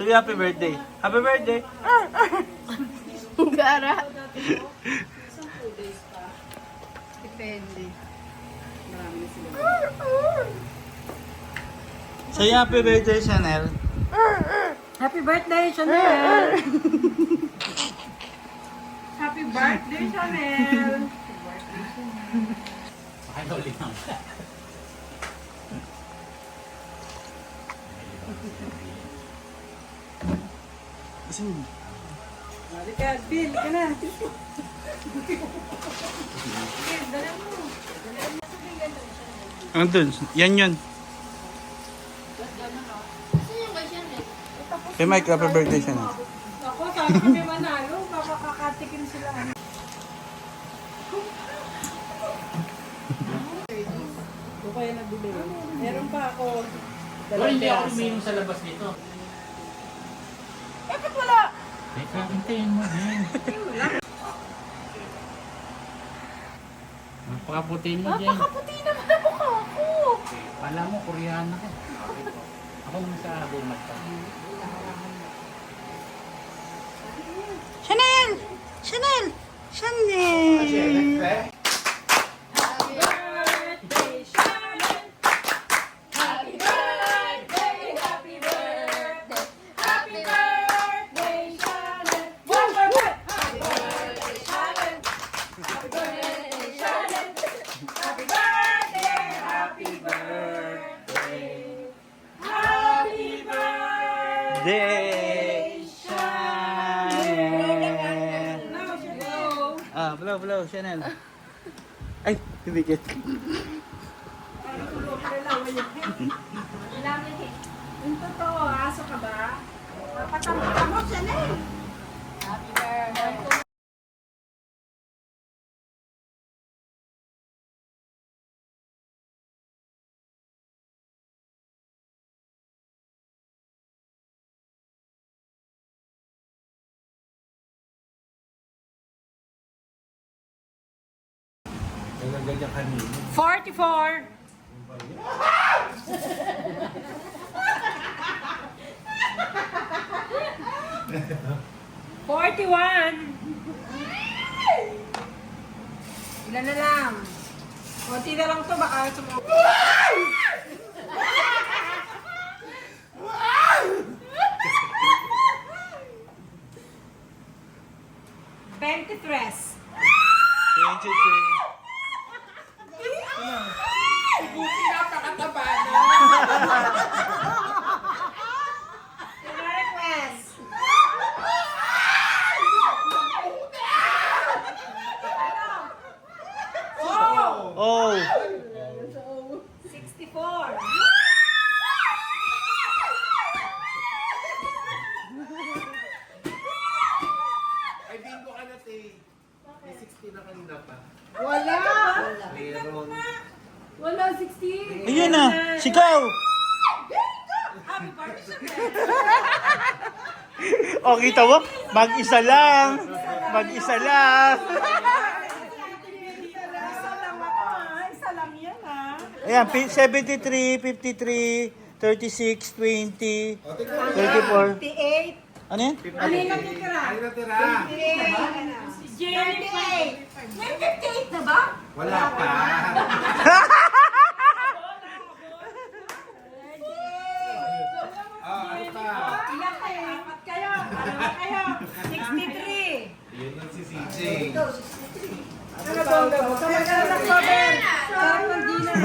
So, happy birthday. Happy birthday. Gara. Depende. So, happy birthday, Chanel. Happy birthday, Chanel! Happy birthday, Chanel! Halika, Bill, ka na. Andun, yan yun. Kay Mike, happy birthday, Chanel. Ako, sana kami manalo. Kakakatikin sila. Ito kaya nagbili. Meron pa ako. Wala, hindi ako uminom sa labas nito. Bakit wala? Teka, hintayin mo din. Napakaputi mo dyan. Napakaputi naman ang mukha ko. Pala mo, Koreana ka. Ako naman sa bumat pa. Chanel! Chanel! Chanel! Day, Chanel! Ah, blow, Chanel. Ay, tibigit. Yung totoo, aso ka ba? Patamata mo, Chanel! Happy birthday! Ganyan kanina. 44! Ilan na lang? Konti na lang to, baka sumuha. Veintitrés. 23. Buti napakataba na. Request. Oh! 64. Ay, bingo ka na, Tay. May 60 na kanina pa. Wala. Meron. Wala, 60. Ayun na! Sigaw! Happy birthday. O, kita mo? Mag-isa lang! Mag-isa lang! Isa lang yan, ha? Ayan, 73, 53, 36, 20, 34. 58. Ano yan? Ano yung natitira? Ay, natira. 58. Jenny. May 58 na ba? Wala pa. Ano pa? Ilan kayo? Apat kayo. Dalawa kayo. 63. Yun ang si CJ. Ano ba? Kamagana ng cover. Sarap ng dinner.